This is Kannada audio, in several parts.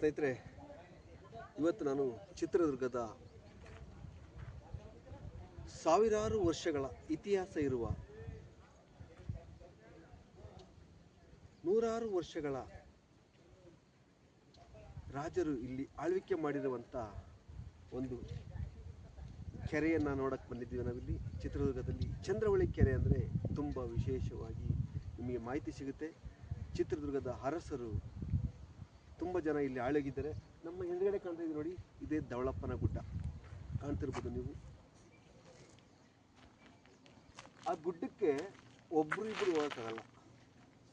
ಸ್ನೇಹಿತರೆ, ಇವತ್ತು ನಾನು ಚಿತ್ರದುರ್ಗದ ಸಾವಿರಾರು ವರ್ಷಗಳ ಇತಿಹಾಸ ಇರುವ, ನೂರಾರು ವರ್ಷಗಳ ರಾಜರು ಇಲ್ಲಿ ಆಳ್ವಿಕೆ ಮಾಡಿರುವಂಥ ಒಂದು ಕೆರೆಯನ್ನು ನೋಡಕ್ಕೆ ಬಂದಿದ್ದೀವಿ ನಾವಿಲ್ಲಿ ಚಿತ್ರದುರ್ಗದಲ್ಲಿ. ಚಂದ್ರವಳ್ಳಿ ಕೆರೆ ಅಂದರೆ ತುಂಬ ವಿಶೇಷವಾಗಿ ನಿಮಗೆ ಮಾಹಿತಿ ಸಿಗುತ್ತೆ. ಚಿತ್ರದುರ್ಗದ ಅರಸರು ತುಂಬ ಜನ ಇಲ್ಲಿ ಆಳಗಿದ್ದಾರೆ. ನಮ್ಮ ಹಿಂದ್ಗಡೆ ಕಾಣ್ತಾ ಇದೆ ನೋಡಿ, ಇದೇ ಧವಳಪ್ಪನ ಗುಡ್ಡ ಕಾಣ್ತಿರ್ಬೋದು ನೀವು. ಆ ಗುಡ್ಡಕ್ಕೆ ಒಬ್ಬರು ಇಬ್ಬರು ಹೋಗೋಕ್ಕಾಗಲ್ಲ,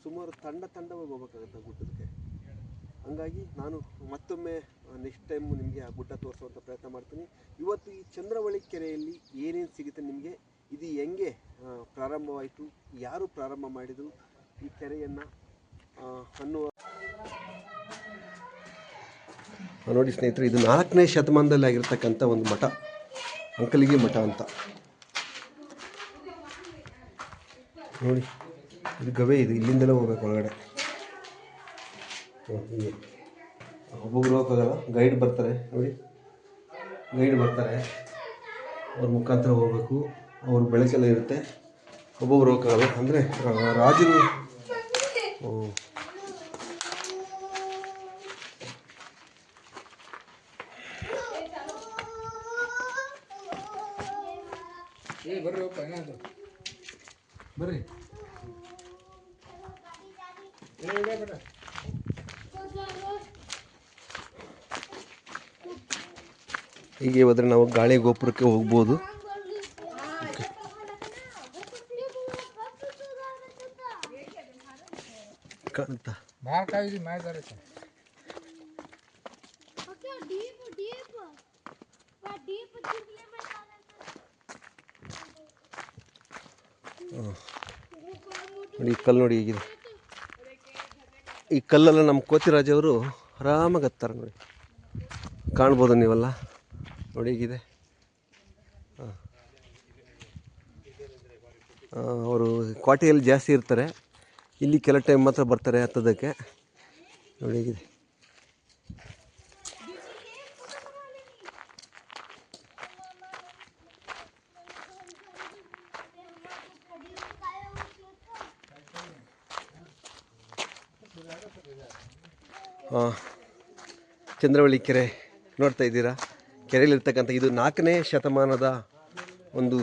ಸುಮಾರು ತಂಡವಾಗಿ ಹೋಗ್ಬೇಕಾಗತ್ತೆ ಆ ಗುಡ್ಡಕ್ಕೆ. ಹಂಗಾಗಿ ನಾನು ಮತ್ತೊಮ್ಮೆ ನೆಕ್ಸ್ಟ್ ಟೈಮ್ ನಿಮಗೆ ಆ ಗುಡ್ಡ ತೋರಿಸುವಂಥ ಪ್ರಯತ್ನ ಮಾಡ್ತೀನಿ. ಇವತ್ತು ಈ ಚಂದ್ರವಳ್ಳಿ ಕೆರೆಯಲ್ಲಿ ಏನೇನು ಸಿಗುತ್ತೆ ನಿಮಗೆ, ಇದು ಹೆಂಗೆ ಪ್ರಾರಂಭವಾಯಿತು, ಯಾರು ಪ್ರಾರಂಭ ಮಾಡಿದರು ಈ ಕೆರೆಯನ್ನು ಅನ್ನುವ ನೋಡಿ ಸ್ನೇಹಿತರೆ. ಇದು 4ನೇ ಶತಮಾನದಲ್ಲಿ ಆಗಿರ್ತಕ್ಕಂಥ ಒಂದು ಮಠ, ಅಂಕಲಿಗೆ ಮಠ ಅಂತ ನೋಡಿ. ಇದು ಗವೆ, ಇದು ಇಲ್ಲಿಂದಲೇ ಹೋಗ್ಬೇಕು ಒಳಗಡೆ. ಒಬ್ಬೊಬ್ರು ಹೋಗೋಕ್ಕಾಗಲ್ಲ, ಗೈಡ್ ಬರ್ತಾರೆ ನೋಡಿ, ಗೈಡ್ ಬರ್ತಾರೆ, ಅವ್ರ ಮುಖಾಂತರ ಹೋಗ್ಬೇಕು. ಅವ್ರ ಬೆಳಕೆಲ್ಲ ಇರುತ್ತೆ, ಒಬ್ಬೊಬ್ರು ಹೋಗೋಕ್ಕಾಗಲ್ಲ. ಅಂದರೆ ರಾಜರು ಬರ್ರಿ ಹೀಗೆ ಹೋದರೆ ನಾವು ಗಾಳಿ ಗೋಪುರಕ್ಕೆ ಹೋಗ್ಬೋದು. ಕಾಣುತ್ತಾ ನೋಡಿ, ಈ ಕಲ್ಲು ನೋಡಿ ಹೀಗಿದೆ. ಈ ಕಲ್ಲೆಲ್ಲ ನಮ್ಮ ಕೋತಿರಾಜವರು ಆರಾಮಾಗಿ ಹತ್ತಾರೆ ನೋಡಿ, ಕಾಣ್ಬೋದು ನೀವೆಲ್ಲ ನೋಡಿ ಹೀಗಿದೆ. ಅವರು ಕೋಟೆಯಲ್ಲಿ ಜಾಸ್ತಿ ಇರ್ತಾರೆ, ಇಲ್ಲಿ ಕೆಲ ಟೈಮ್ ಮಾತ್ರ ಬರ್ತಾರೆ ಹತ್ತೋದಕ್ಕೆ ನೋಡಿ ಹೀಗಿದೆ. ಚಂದ್ರವಳ್ಳಿ ಕೆರೆ ನೋಡ್ತಾ ಇದ್ದೀರಾ. ಕೆರೆಯಲ್ಲಿರ್ತಕ್ಕಂಥ ಇದು 4ನೇ ಶತಮಾನದ ಒಂದು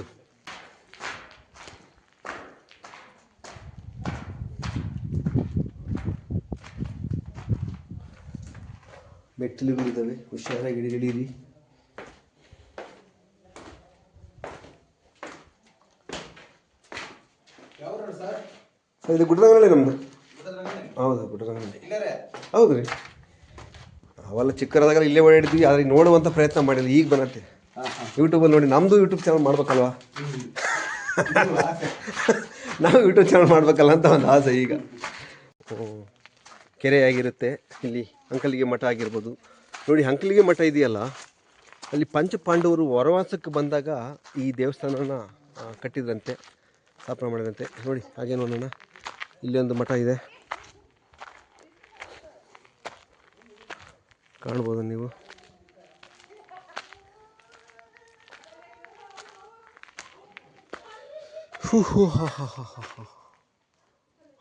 ಮೆಟ್ಟಿಲುಗಳಿದ್ದಾವೆ, ಹುಷಾರಾಗಿ ಹಿಡಿಯಿರಿ. ಇದು ಗುಡ್ಡರಂಗನಹಳ್ಳಿ ನಮ್ಮದು. ಹೌದು, ಗುಡ್ಡರಂಗನಹಳ್ಳಿ. ಹೌದು ರೀ, ಅವೆಲ್ಲ ಚಿಕ್ಕದಾಗಲ್ಲ ಇಲ್ಲೇ ಓಡಾಡಿದ್ವಿ, ಆದರೆ ನೋಡುವಂಥ ಪ್ರಯತ್ನ ಮಾಡಿದ್ವಿ. ಈಗ ಬಂದತ್ತೆ ಯೂಟ್ಯೂಬಲ್ಲಿ ನೋಡಿ. ನಮ್ಮದು ಯೂಟ್ಯೂಬ್ ಚಾನಲ್ ಮಾಡ್ಬೇಕಲ್ವ, ನಾವು ಯೂಟ್ಯೂಬ್ ಚಾನಲ್ ಮಾಡ್ಬೇಕಲ್ಲ ಅಂತ ಒಂದು ಆಸೆ. ಈಗ ಕೆರೆ ಆಗಿರುತ್ತೆ, ಇಲ್ಲಿ ಅಂಕಲಿಗೆ ಮಠ ಆಗಿರ್ಬೋದು ನೋಡಿ. ಅಂಕಲಿಗೆ ಮಠ ಇದೆಯಲ್ಲ, ಅಲ್ಲಿ ಪಂಚಪಾಂಡವರು ವನವಾಸಕ್ಕೆ ಬಂದಾಗ ಈ ದೇವಸ್ಥಾನನ ಕಟ್ಟಿದ್ರಂತೆ, ಸ್ಥಾಪನೆ ಮಾಡಿದಂತೆ ನೋಡಿ. ಹಾಗೆ ನೋಡೋಣ, ಇಲ್ಲಿ ಒಂದು ಮಠ ಇದೆ, ಕಾಣ್ಬೋದು ನೀವು.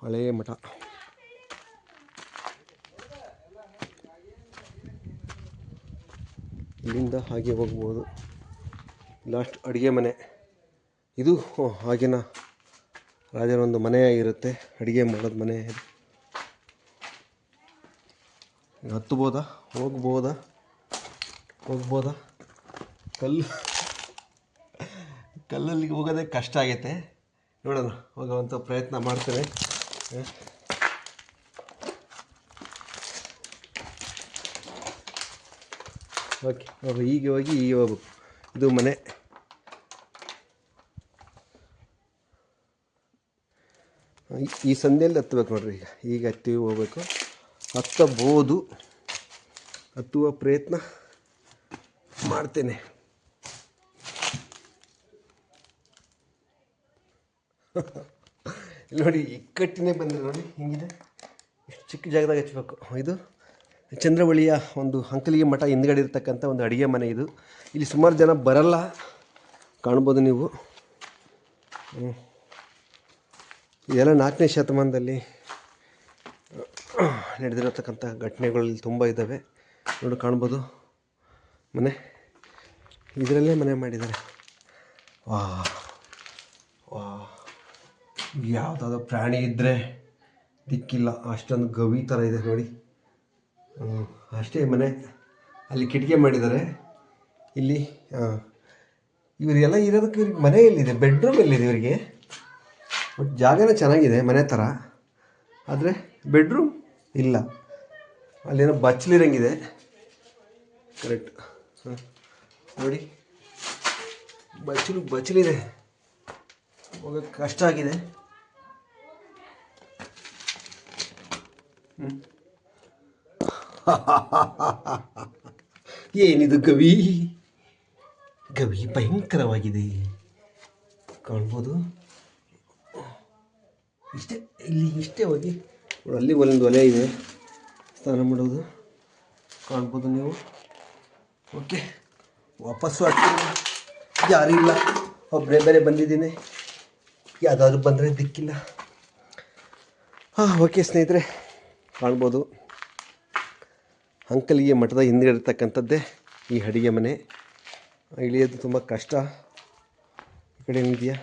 ಹಳೆಯ ಮಠ. ಇಲ್ಲಿಂದ ಹಾಗೆ ಹೋಗ್ಬೋದು. ಲಾಸ್ಟ್ ಅಡುಗೆ ಮನೆ ಇದು. ಆಗಿನ ರಾಜರ ಒಂದು ಮನೆ ಆಗಿರುತ್ತೆ, ಅಡುಗೆ ಮಾಡೋದು ಮನೆ. ಹತ್ತಬೋದಾ, ಹೋಗ್ಬೋದಾ ಕಲ್ಲಲ್ಲಿ ಹೋಗೋದೇ ಕಷ್ಟ ಆಗೈತೆ. ನೋಡೋಣ, ಹೋಗುವಂಥ ಪ್ರಯತ್ನ ಮಾಡ್ತೇನೆ. ಓಕೆ, ಹೀಗೆ ಹೋಗಿ ಹೀಗೆ ಹೋಗ್ಬೇಕು. ಇದು ಮನೆ. ಈ ಸಂಧಿಯಲ್ಲಿ ಹತ್ತಬೇಕು ನೋಡ್ರಿ. ಈಗ ಹತ್ತಿ ಹೋಗ್ಬೇಕು, ಹತ್ತಬಹುದು, ಹತ್ತುವ ಪ್ರಯತ್ನ ಮಾಡ್ತೇನೆ. ಇಲ್ಲಿ ನೋಡಿ, ಇಕ್ಕಟ್ಟಿನೇ ಬಂದರೆ ನೋಡಿ ಹಿಂಗಿದೆ. ಇಷ್ಟು ಚಿಕ್ಕ ಜಾಗದಾಗ ಹಚ್ಬೇಕು. ಇದು ಚಂದ್ರವಳ್ಳಿಯ ಒಂದು ಅಂಕಲಿಗೆ ಮಠ ಹಿಂದ್ಗಡೆ ಇರತಕ್ಕಂಥ ಒಂದು ಅಡುಗೆ ಮನೆ ಇದು. ಇಲ್ಲಿ ಸುಮಾರು ಜನ ಬರಲ್ಲ, ಕಾಣ್ಬೋದು ನೀವು. ಇದೆಲ್ಲ 4ನೇ ಶತಮಾನದಲ್ಲಿ ನಡೆದಿರತಕ್ಕಂಥ ಘಟನೆಗಳಲ್ಲಿ ತುಂಬ ಇದ್ದಾವೆ. ನೋಡಿ ಕಾಣ್ಬೋದು ಮನೆ, ಇದರಲ್ಲೇ ಮನೆ ಮಾಡಿದ್ದಾರೆ. ವಾ ವಾ, ಯಾವುದಾದ್ರೂ ಪ್ರಾಣಿ ಇದ್ದರೆ ದಿಕ್ಕಿಲ್ಲ, ಅಷ್ಟೊಂದು ಗವಿ ಥರ ಇದೆ ನೋಡಿ. ಅಷ್ಟೇ ಮನೆ. ಅಲ್ಲಿ ಕಿಟಕಿ ಮಾಡಿದ್ದಾರೆ. ಇಲ್ಲಿ ಇವರಿಗೆಲ್ಲ ಇರೋದಕ್ಕೆ ಇವ್ರಿಗೆ ಮನೆ ಎಲ್ಲಿದೆ, ಬೆಡ್ರೂಮ್ ಎಲ್ಲಿದೆ ಇವರಿಗೆ? ಬಟ್ ಜಾಗನೇ ಚೆನ್ನಾಗಿದೆ ಮನೆ ಥರ, ಆದರೆ ಬೆಡ್ರೂಮ್ ಇಲ್ಲ. ಅಲ್ಲೇನೋ ಬಚ್ಚಲಿರಂಗಿದೆ. ಕರೆಕ್ಟ್. ನೋಡಿ ಬಚ್ಚಲಿದೆ, ಹೋಗೋಕ್ಕೆ ಕಷ್ಟ ಆಗಿದೆ. ಏನಿದು ಗವಿ ಭಯಂಕರವಾಗಿದೆ, ಕಾಣ್ಬೋದು. ಇಷ್ಟೇ ಹೋಗಿ ಅಲ್ಲಿ ಒಂದು ಒಲೆ ಇದೆ, ಸ್ನಾನ ಮಾಡೋದು, ಕಾಣ್ಬೋದು ನೀವು. ಓಕೆ, ವಾಪಸ್ಸು ಆಗ್ತೀನಿ, ಯಾರೂ ಇಲ್ಲ, ಒಬ್ಬರೇ ಬೇರೆ ಬಂದಿದ್ದೀನಿ. ಯಾವುದಾದ್ರೂ ಬಂದರೆ ದಿಕ್ಕಿಲ್ಲ. ಓಕೆ ಸ್ನೇಹಿತರೆ, ಕಾಣ್ಬೋದು ಅಂಕಲಿಗೆ ಮಠದ ಹಿಂದ್ಗಡೆ ಇರ್ತಕ್ಕಂಥದ್ದೇ ಈ ಅಡುಗೆ ಮನೆ. ಇಳಿಯೋದು ತುಂಬ ಕಷ್ಟ. ಈ ಕಡೆ ಏನಿದೆಯಾ,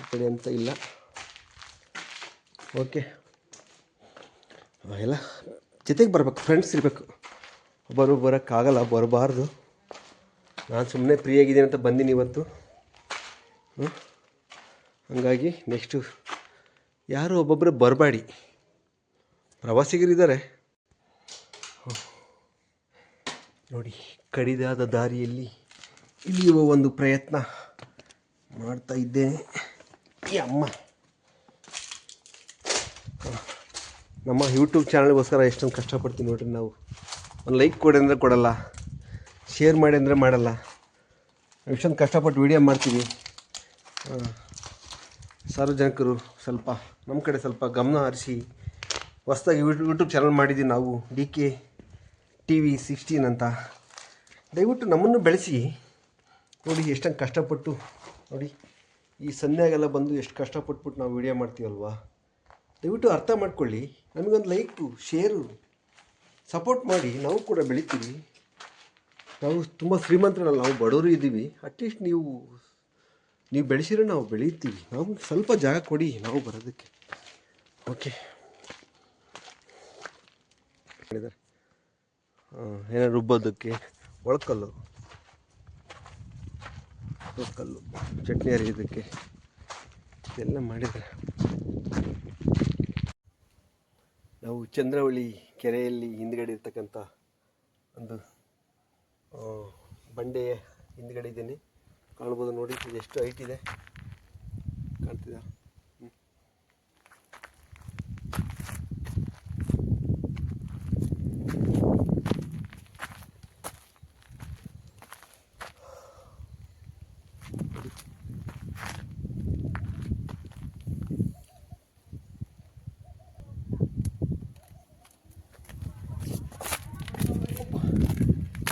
ಈ ಕಡೆ ಅಂತ ಇಲ್ಲ. ಓಕೆ, ಎಲ್ಲ ಜೊತೆಗೆ ಬರಬೇಕು, ಫ್ರೆಂಡ್ಸ್ ಇರಬೇಕು. ಒಬ್ಬರು ಬರೋಕ್ಕಾಗಲ್ಲ, ಬರಬಾರ್ದು. ನಾನು ಸುಮ್ಮನೆ ಫ್ರೀಯಾಗಿದ್ದೀನಿ ಅಂತ ಬಂದೀನಿ ಇವತ್ತು. ಹಾಗಾಗಿ ನೆಕ್ಸ್ಟು ಯಾರು ಒಬ್ಬೊಬ್ಬರು ಬರಬೇಡಿ, ಪ್ರವಾಸಿಗರಿದ್ದಾರೆ ನೋಡಿ. ಕಡಿದಾದ ದಾರಿಯಲ್ಲಿ ಇಳಿಯುವ ಒಂದು ಪ್ರಯತ್ನ ಮಾಡ್ತಾ ಇದ್ದೇನೆ. ಅಮ್ಮ, ನಮ್ಮ ಯೂಟ್ಯೂಬ್ ಚಾನಲ್ಗೋಸ್ಕರ ಎಷ್ಟೊಂದು ಕಷ್ಟಪಡ್ತೀವಿ ನೋಡ್ರಿ ನಾವು. ಒಂದು ಲೈಕ್ ಕೊಡಿ ಅಂದರೆ ಕೊಡಲ್ಲ, ಶೇರ್ ಮಾಡಿ ಅಂದರೆ ಮಾಡಲ್ಲ. ಎಷ್ಟೊಂದು ಕಷ್ಟಪಟ್ಟು ವೀಡಿಯೋ ಮಾಡ್ತೀವಿ. ಸಾರ್ವಜನಿಕರು ಸ್ವಲ್ಪ ನಮ್ಮ ಕಡೆ ಸ್ವಲ್ಪ ಗಮನ ಹರಿಸಿ ಹೊಸದಾಗಿ ಯೂಟ್ಯೂಬ್ ಚಾನಲ್ ಮಾಡಿದ್ದೀವಿ ನಾವು, DK TV 16 ಅಂತ. ದಯವಿಟ್ಟು ನಮ್ಮನ್ನು ಬೆಳೆಸಿ ನೋಡಿ. ಎಷ್ಟೊಂದು ಕಷ್ಟಪಟ್ಟು ನೋಡಿ, ಈ ಸನ್ಯಾಗೆಲ್ಲ ಬಂದು ಎಷ್ಟು ಕಷ್ಟಪಟ್ಬಿಟ್ಟು ನಾವು ವೀಡಿಯೋ ಮಾಡ್ತೀವಲ್ವ. ದಯವಿಟ್ಟು ಅರ್ಥ ಮಾಡ್ಕೊಳ್ಳಿ. ನಮಗೊಂದು ಲೈಕು, ಶೇರು, ಸಪೋರ್ಟ್ ಮಾಡಿ. ನಾವು ಕೂಡ ಬೆಳಿತೀವಿ. ನಾವು ತುಂಬ ಶ್ರೀಮಂತರಲ್ಲ, ನಾವು ಬಡವರು ಇದ್ದೀವಿ. ಅಟ್ಲೀಸ್ಟ್ ನೀವು ಬೆಳೆಸಿದ್ರೆ ನಾವು ಬೆಳೀತೀವಿ. ನಾವು ಸ್ವಲ್ಪ ಜಾಗ ಕೊಡಿ ನಾವು ಬರೋದಕ್ಕೆ. ಓಕೆ, ಮಾಡಿದ್ದಾರೆ ಏನೋ ರುಬ್ಬೋದಕ್ಕೆ ಒಳಕಲ್ಲು, ಚಟ್ನಿ ಅರಿಯೋದಕ್ಕೆ ಎಲ್ಲ ಮಾಡಿದ್ದಾರೆ. ನಾವು ಚಂದ್ರವಳ್ಳಿ ಕೆರೆಯಲ್ಲಿ ಹಿಂದ್ಗಡೆ ಇರ್ತಕ್ಕಂಥ ಒಂದು ಬಂಡೆಯ ಹಿಂದ್ಗಡೆ ಇದ್ದೀನಿ, ಕಾಣ್ಬೋದು ನೋಡಿ. ಇದು ಎಷ್ಟು ಹೈಟ್ ಇದೆ ಕಾಣ್ತಿದೆ.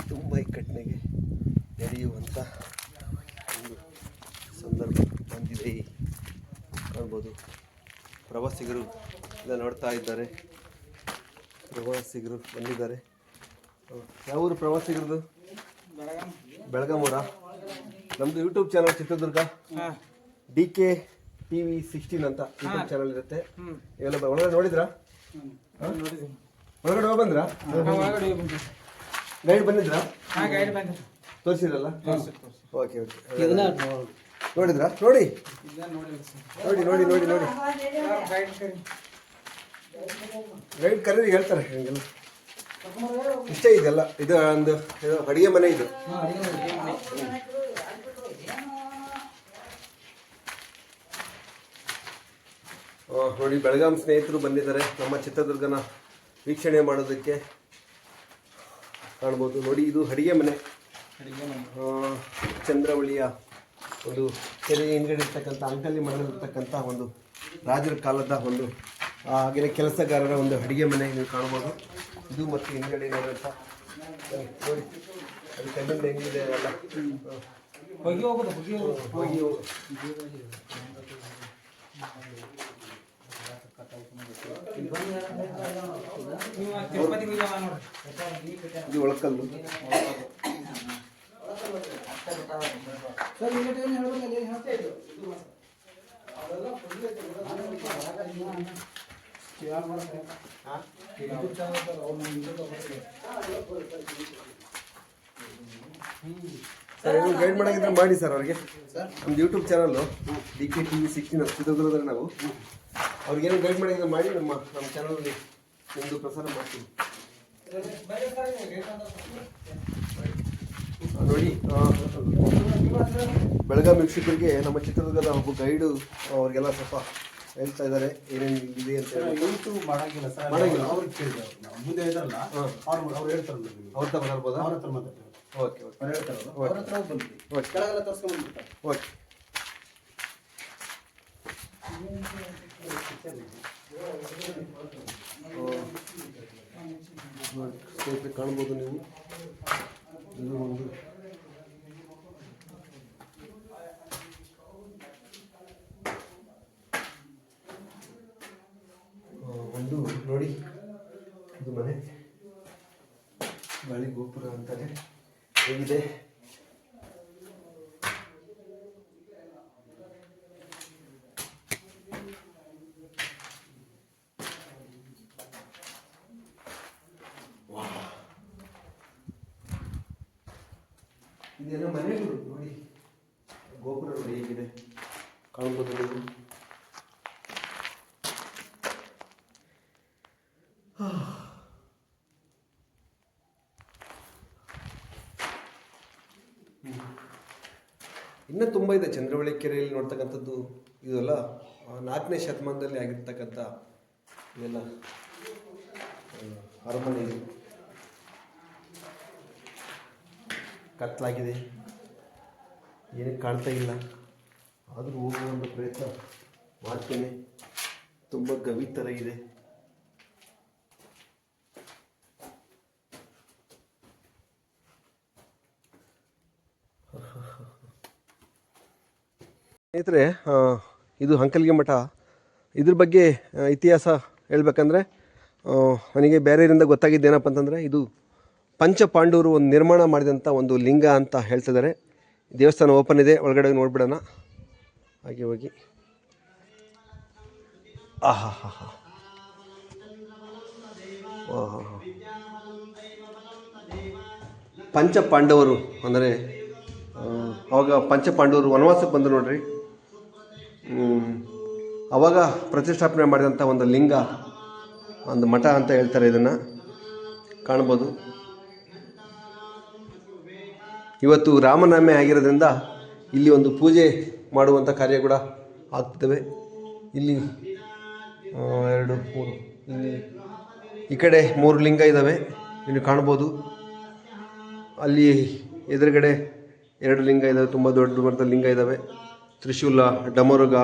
ತುಂಬ ಇಕ್ಕಟ್ಟಿನಾಗೆ ನಡೆಯುವಂಥ ಒಂದು ಸಂದರ್ಭ ಬಂದಿದೆ, ಕಾಣ್ಬೋದು. ಪ್ರವಾಸಿಗರು ಎಲ್ಲ ನೋಡ್ತಾ ಇದ್ದಾರೆ. ಪ್ರವಾಸಿಗರು ಬಂದಿದ್ದಾರೆ. ಯಾವ ಊರು ಪ್ರವಾಸಿಗರದು? ಬೆಳಗಾಮೂರ. ನಮ್ಮದು YouTube channel Chitradurga, DK TV 16 ಅಂತ ಯೂಟ್ಯೂಬ್ ಚಾನಲ್ ಇರುತ್ತೆ. ಇವೆಲ್ಲ ಒಳಗಡೆ ನೋಡಿದ್ರಾ? ಒಳಗಡೆ ಹೋಗಿ ಬಂದ್ರಾ? ಗೈಡ್ ಬಂದಿದ್ರಾ? ತೋರಿಸಿರಲ್ಲ? ಓಕೆ ಓಕೆ, ನೋಡಿದ್ರಾ? ನೋಡಿ ನೋಡಿ ನೋಡಿ ನೋಡಿ ನೋಡಿ ಗೈಡ್ ಕರೀರಿ, ಹೇಳ್ತಾರೆ ಹಂಗೆಲ್ಲ. ಇಷ್ಟೇ ಇದೆಲ್ಲ. ಇದು ಒಂದು ಅಡುಗೆ ಮನೆ ಇದು. ನೋಡಿ, ಬೆಳಗಾಂ ಸ್ನೇಹಿತರು ಬಂದಿದ್ದಾರೆ ನಮ್ಮ ಚಿತ್ರದುರ್ಗನ ವೀಕ್ಷಣೆ ಮಾಡೋದಕ್ಕೆ, ಕಾಣ್ಬೋದು ನೋಡಿ. ಇದು ಅಡುಗೆ ಮನೆ, ಚಂದ್ರವಳ್ಳಿಯ ಒಂದು ಕೆರೆ ಹಿಂದ್ಗಡೆ ಇರ್ತಕ್ಕಂಥ ಅಂಕಲಿ ಮಠದಲ್ಲಿರ್ತಕ್ಕಂಥ ಒಂದು ರಾಜರ ಕಾಲದ ಒಂದು ಆಗಿನ ಕೆಲಸಗಾರರ ಒಂದು ಅಡುಗೆ ಮನೆ ನೀವು ಕಾಣ್ಬೋದು. ಇದು ಮತ್ತು ಹಿಂದ್ಗಡೆ ಇರೋಂಥ ನೋಡಿ ಅದು ಕಣ್ಣಿಂದ ಹೆಂಗಿದೆ ಅಲ್ಲ ಹೋಗಿ ಹೋಗೋದು ಹೋಗಿ ಇದು ಒಳಕಲ್ಲು ಸರ್ ಏನು ಗೈಡ್ ಮಾಡೋಂಗಿದ್ರೆ ಮಾಡಿ ಸರ್ ಅವ್ರಿಗೆ ನಮ್ದು ಯೂಟ್ಯೂಬ್ ಚಾನಲ್ಲು DKTV16 ಚಿತ್ರದುರ್ಗದಲ್ಲಿ ನಾವು ಅವ್ರಿಗೇನು ಗೈಡ್ ಮಾಡೋಂಗಿದ್ರೆ ಮಾಡಿ ನಮ್ಮ ಚಾನಲಲ್ಲಿ ನಿಮ್ಮದು ಪ್ರಸಾರ ಮಾಡ್ತೀವಿ ನೋಡಿ. ಬೆಳಗಾವಿ ವೀಕ್ಷಕರಿಗೆ ನಮ್ಮ ಚಿತ್ರದುರ್ಗದ ಒಬ್ಬ ಗೈಡು ಅವ್ರಿಗೆಲ್ಲ ಸ್ವಲ್ಪ ಹೇಳ್ತಾ ಇದ್ದಾರೆ ಏನೇನು ಇದೆ ಅಂತ ಯೂಟ್ಯೂಬ್ ಮಾಡಂಗಿಲ್ಲ ಸರ್, ಮಾಡಂಗಿಲ್ಲ. ಅವ್ರಿಗೆ ಕೇಳಿದೆ ಮುಂದೆ ಇದಾರಲ್ಲ ಅವ್ರು ಹೇಳ್ತಾರಲ್ಲ ಅವ್ರ ಹತ್ರ ಮಾತಾಡ್ಬೋದಾ? ಅವ್ರ ಹತ್ರ ಮಾತಾಡ್ತಾರೆ. ಓಕೆ ಓಕೆ ಅವ್ರು ಹೇಳ್ತಾರಲ್ಲ ಅವ್ರ ಹತ್ರ ಹೋಗಿ ಬಂದ್ಬಿಡಿ, ಕೆಳಗೆಲ್ಲ ತೋರಿಸ್ಕೊಂಡ್ಬಿಡ್ತಾರೆ. ಓಕೆ ಸ್ನೇಹಿತರೆ ಕಾಣ್ಬೋದು ನೀವು ಇದು ಒಂದು ನೋಡಿ ಇದು ಮನೆ ಗಾಳಿ ಗೋಪುರ ಅಂತಾರೆ ಹೇಗಿದೆ. ಇದೆಲ್ಲ ಮನೆಗಳು ನೋಡಿ, ಗೋಪುರ ನೋಡಿ ಹೇಗಿದೆ ಕಾಣ್ಬೋದು ನೀವು. ಇನ್ನೂ ತುಂಬ ಇದೆ ಚಂದ್ರವಳ್ಳಿ ಕೆರೆಯಲ್ಲಿ ನೋಡ್ತಕ್ಕಂಥದ್ದು. ಇದೆಲ್ಲ 4ನೇ ಶತಮಾನದಲ್ಲಿ ಆಗಿರ್ತಕ್ಕಂಥ ಇದೆಲ್ಲ ಅರಮನೆ. ಇದು ಕತ್ತಲಾಗಿದೆ, ಏನಕ್ಕೆ ಕಾಣ್ತಾ ಇಲ್ಲ, ಆದರೂ ಹೋಗುವಂಥ ಪ್ರಯತ್ನ ಮಾಡ್ತೇನೆ. ತುಂಬ ಗವಿ ಥರ ಇದೆ. ಸ್ನೇಹಿತರೆ, ಇದು ಅಂಕಲ್ಗೆ ಮಠ. ಇದ್ರ ಬಗ್ಗೆ ಇತಿಹಾಸ ಹೇಳ್ಬೇಕಂದ್ರೆ ನನಗೆ ಬೇರೆಯವರಿಂದ ಗೊತ್ತಾಗಿದ್ದೇನಪ್ಪ ಅಂತಂದರೆ ಇದು ಪಂಚಪಾಂಡವರು ಒಂದು ನಿರ್ಮಾಣ ಮಾಡಿದಂಥ ಒಂದು ಲಿಂಗ ಅಂತ ಹೇಳ್ತಿದ್ದಾರೆ. ದೇವಸ್ಥಾನ ಓಪನ್ ಇದೆ, ಒಳಗಡೆ ನೋಡ್ಬಿಡೋಣ. ಹಾಗೆ ಹೋಗಿ ಆಹಾ ಹಾ ಹಾ ಪಂಚಪಾಂಡವರು ಅಂದರೆ ಅವಾಗ ಪಂಚಪಾಂಡವರು ವನವಾಸಕ್ಕೆ ಬಂದರು ನೋಡ್ರಿ. ಅವಾಗ ಪ್ರತಿಷ್ಠಾಪನೆ ಮಾಡಿದಂಥ ಒಂದು ಲಿಂಗ, ಒಂದು ಮಠ ಅಂತ ಹೇಳ್ತಾರೆ. ಇದನ್ನು ಕಾಣ್ಬೋದು. ಇವತ್ತು ರಾಮನವಮಿ ಆಗಿರೋದ್ರಿಂದ ಇಲ್ಲಿ ಒಂದು ಪೂಜೆ ಮಾಡುವಂಥ ಕಾರ್ಯ ಕೂಡ ಆಗ್ತವೆ. ಇಲ್ಲಿ 2 3 ಇಲ್ಲಿ ಈ ಕಡೆ 3 ಲಿಂಗ ಇದ್ದಾವೆ, ಇಲ್ಲಿ ಕಾಣ್ಬೋದು. ಅಲ್ಲಿ ಎದುರುಗಡೆ 2 ಲಿಂಗ ಇದ್ದಾವೆ, ತುಂಬ ದೊಡ್ಡ ಮಟ್ಟದ ಲಿಂಗ ಇದ್ದಾವೆ. ತ್ರಿಶೂಲ, ಡಮರುಗ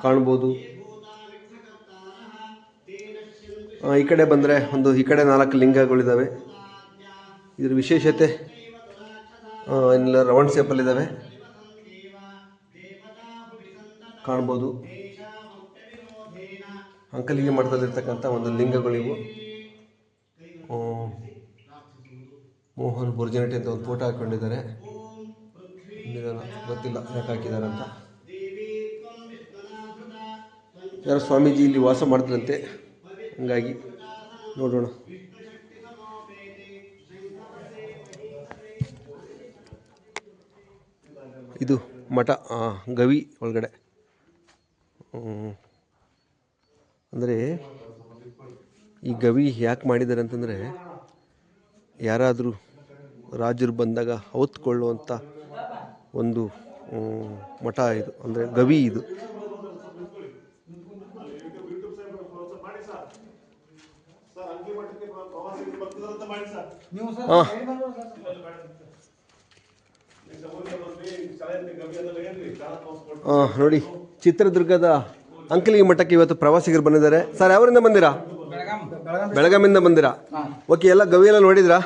ಕಾಣ್ಬೋದು. ಈ ಕಡೆ ಬಂದರೆ ಈ ಕಡೆ 4 ಲಿಂಗಗಳಿದ್ದಾವೆ. ಇದ್ರ ವಿಶೇಷತೆ ಇಲ್ಲ, ರೌಂಡ್ ಶೇಪಲ್ಲಿದ್ದಾವೆ ಕಾಣ್ಬೋದು. ಅಂಕಲಿಗೆ ಮಠದಲ್ಲಿರ್ತಕ್ಕಂಥ ಒಂದು ಲಿಂಗಗಳಿವು. ಮೋಹನ್ ಬುರ್ಜನಟಿ ಅಂತ ಒಂದು ಫೋಟೋ ಹಾಕ್ಕೊಂಡಿದ್ದಾರೆ. ಗೊತ್ತಿಲ್ಲ ಯಾಕೆ ಹಾಕಿದ್ದಾರೆ ಅಂತ. ಯಾರೋ ಸ್ವಾಮೀಜಿ ಇಲ್ಲಿ ವಾಸ ಮಾಡಿದ್ರಂತೆ, ಹಂಗಾಗಿ ನೋಡೋಣ. ಇದು ಮಠ ಗವಿ ಒಳಗಡೆ. ಅಂದರೆ ಈ ಗವಿ ಯಾಕೆ ಮಾಡಿದ್ದಾರೆ ಅಂತಂದರೆ, ಯಾರಾದರೂ ರಾಜರು ಬಂದಾಗ ಹೊತ್ಕೊಳ್ಳುವಂಥ ಒಂದು ಮಠ ಇದು, ಅಂದರೆ ಗವಿ ಇದು. ನೋಡಿ, ಚಿತ್ರದುರ್ಗದ ಅಂಕಲಿಗೆ ಮಠಕ್ಕೆ ಇವತ್ತು ಪ್ರವಾಸಿಗರು ಬಂದಿದ್ದಾರೆ. ಸರ್, ಯಾವರಿಂದ ಬಂದಿರಾ? ಬೆಳಗಾಮಿಂದ ಬಂದಿರಾ? ಓಕೆ, ಎಲ್ಲ ಗವಿ ಎಲ್ಲ ನೋಡಿದ್ರಾ?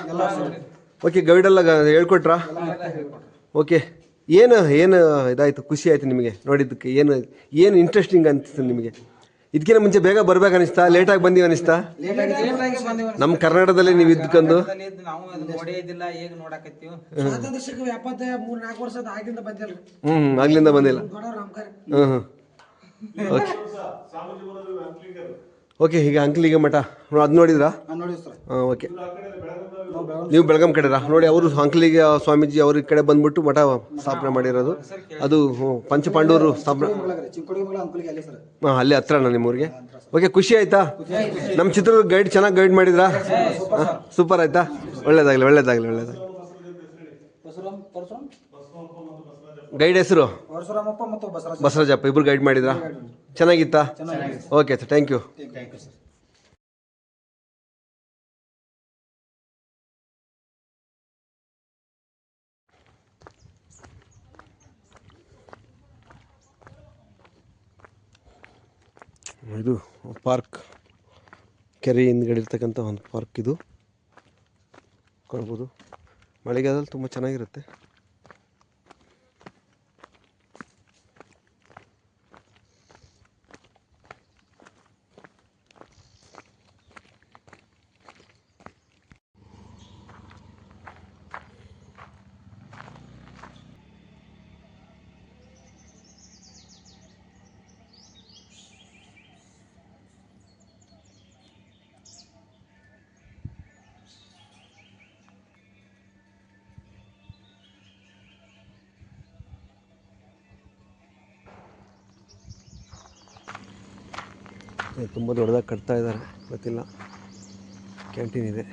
ಓಕೆ, ಗೈಡೆಲ್ಲ ಹೇಳ್ಕೊಟ್ರಾ? ಓಕೆ, ಏನು ಇದಾಯಿತು, ಖುಷಿ ಆಯಿತು ನಿಮಗೆ ನೋಡಿದ್ದಕ್ಕೆ? ಏನು ಇಂಟ್ರೆಸ್ಟಿಂಗ್ ಅನಿಸ್ತು ನಿಮಗೆ? ಇದಕ್ಕಿಂತ ಮುಂಚೆ ಬೇಗ ಬರ್ಬೇಕು ಅನಿಸ್ತಾ, ಲೇಟಾಗಿ ಬಂದೀವಿ ಅನಿಸ್ತಾ? ನಮ್ಮ ಕರ್ನಾಟಕದಲ್ಲಿ ನೀವು ಇದ್ಕೊಂಡು ಆಗ್ಲಿಂದ ಬಂದಿಲ್ಲ. ಓಕೆ ಓಕೆ, ಈಗ ಅಂಕ್ಲಿಗೆ ಮಠ ಅದು ನೋಡಿದ್ರಾ? ಹಾಂ, ಓಕೆ. ನೀವು ಬೆಳಗಾಂ ಕಡೆರಾ? ನೋಡಿ, ಅವರು ಅಂಕ್ಲಿಗೆ ಸ್ವಾಮೀಜಿ ಅವ್ರ ಕಡೆ ಬಂದ್ಬಿಟ್ಟು ಮಠ ಸ್ಥಾಪನೆ ಮಾಡಿರೋದು. ಅದು ಪಂಚಪಾಂಡವರು ಸ್ಥಾಪನೆ. ಹಾಂ, ಅಲ್ಲಿ ಹತ್ರನಾ ನಿಮ್ಮೂರಿಗೆ? ಓಕೆ, ಖುಷಿ ಆಯ್ತಾ? ನಮ್ಮ ಚಿತ್ರದ ಗೈಡ್ ಚೆನ್ನಾಗಿ ಗೈಡ್ ಮಾಡಿದ್ರಾ? ಸೂಪರ್ ಆಯ್ತಾ? ಒಳ್ಳೇದಾಗಲಿ. ಗೈಡ್ ಹೆಸರು ಬಸವರಾಜಪ್ಪ, ಇಬ್ರು ಗೈಡ್ ಮಾಡಿದ್ರಾ? ಚೆನ್ನಾಗಿತ್ತಾ? Okay sir, thank you. ಇದು ಪಾರ್ಕ್, ಕೆರೆ ಹಿಂದ್ಗಡೆ ಇರ್ತಕ್ಕಂಥ ಒಂದು ಪಾರ್ಕ್ ಇದು. ಕಾಣ್ಬೋದು, ಮಳೆಗಾಲದಲ್ಲಿ ತುಂಬ ಚೆನ್ನಾಗಿರುತ್ತೆ. ತುಂಬ ದೊಡ್ಡದಾಗಿ ಕಟ್ತಾ ಇದ್ದಾರೆ, ಗೊತ್ತಿಲ್ಲ. ಕ್ಯಾಂಟೀನ್ ಇದೆ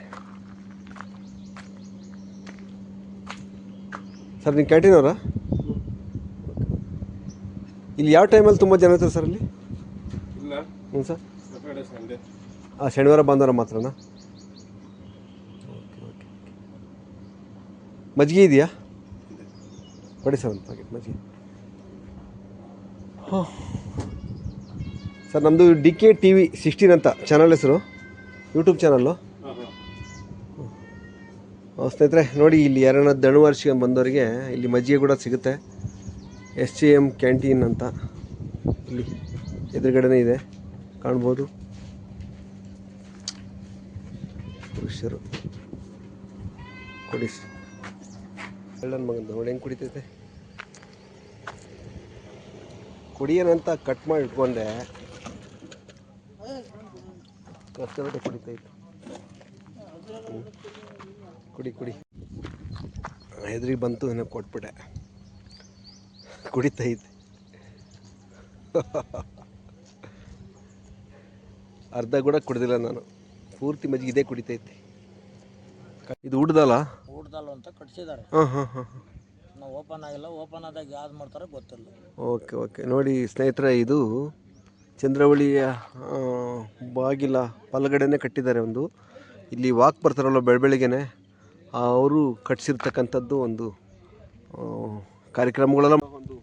ಸರ್. ನೀವು ಕ್ಯಾಂಟೀನ್ ಅವರಾ? ಇಲ್ಲಿ ಯಾವ ಟೈಮಲ್ಲಿ ತುಂಬ ಜನ ಇರ್ತಾರೆ ಸರ್ ಇಲ್ಲಿ? ಹ್ಞೂ ಸರ್. ಶನಿವಾರ ಭಾನುವಾರ ಮಾತ್ರನಾ? ಓಕೆ. ಮಜ್ಜಿಗೆ ಇದೆಯಾ? ಕೊಡಿ ಸರ್, ಒಂದು ಪ್ಯಾಕೆಟ್ ಮಜ್ಜಿಗೆ. ಹಾಂ ಸರ್, ನಮ್ಮದು DK TV 16 ಅಂತ ಚಾನಲ್ ಹೆಸರು, ಯೂಟ್ಯೂಬ್ ಚಾನಲ್ಲು. ಸ್ನೇಹಿತರೆ ನೋಡಿ, ಇಲ್ಲಿ ಯಾರನ್ನ ದಣುವಾರ್ಷಿಗೆ ಬಂದವರಿಗೆ ಇಲ್ಲಿ ಮಜ್ಜಿಗೆ ಕೂಡ ಸಿಗುತ್ತೆ. SJM ಕ್ಯಾಂಟೀನ್ ಅಂತ ಇಲ್ಲಿ ಎದುರುಗಡೆನೇ ಇದೆ, ಕಾಣ್ಬೋದು. ಪುರುಷರು ಕೊಡಿ ನನ್ನ ಮಗಂದು ನೋಡಿ ಹೆಂಗೆ ಕುಡಿತೈತೆ. ಕುಡಿಯೋಣಂತ ಕಟ್ ಮಾಡಿ ಇಟ್ಕೊಂಡೆ, ಕಷ್ಟಪಟ್ಟು ಕುಡಿತೈತೆ. ಕುಡಿ ಎದುರಿಗೆ ಬಂತು, ಏನೋ ಕೊಟ್ಬಿಟ್ಟೆ, ಕುಡಿತೈತೆ. ಅರ್ಧ ಕೂಡ ಕುಡ್ದಿಲ್ಲ ನಾನು, ಪೂರ್ತಿ ಮಜ್ಜಿಗೆ ಇದೇ ಕುಡಿತೈತೆ. ಇದು ಊಟದಲ್ಲ ಅಂತ ಕಟ್ಸಿದ್ದಾರೆ. ಹಾಂ. ನಾವು ಓಪನ್ ಆಗಿಲ್ಲ, ಓಪನ್ ಆದಾಗ ಯಾವ್ದು ಮಾಡ್ತಾರೆ ಗೊತ್ತಿಲ್ಲ. ಓಕೆ ನೋಡಿ ಸ್ನೇಹಿತರೆ, ಇದು ಚಂದ್ರವಳ್ಳಿಯ ಬಾಗಿಲ ಬಲಗಡೆನೇ ಕಟ್ಟಿದ್ದಾರೆ. ಒಂದು ಇಲ್ಲಿ ವಾಕ್ ಬರ್ತಾರಲ್ಲ ಬೆಳಬೆಳಿಗ್ಗೆನೆ, ಅವರು ಕಟ್ಸಿರ್ತಕ್ಕಂಥದ್ದು ಒಂದು ಕಾರ್ಯಕ್ರಮಗಳೆಲ್ಲ ಒಂದು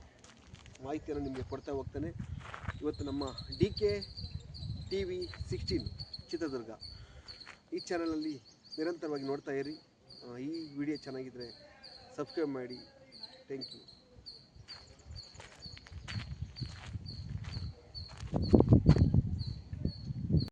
ಮಾಹಿತಿಯನ್ನು ನಿಮಗೆ ಕೊಡ್ತಾ ಹೋಗ್ತಾನೆ. ಇವತ್ತು ನಮ್ಮ DK TV 16 ಚಿತ್ರದುರ್ಗ ಈ ಚಾನಲಲ್ಲಿ ನಿರಂತರವಾಗಿ ನೋಡ್ತಾ ಇರಿ. ಈ ವಿಡಿಯೋ ಚೆನ್ನಾಗಿದ್ದರೆ ಸಬ್ಸ್ಕ್ರೈಬ್ ಮಾಡಿ. Thank you.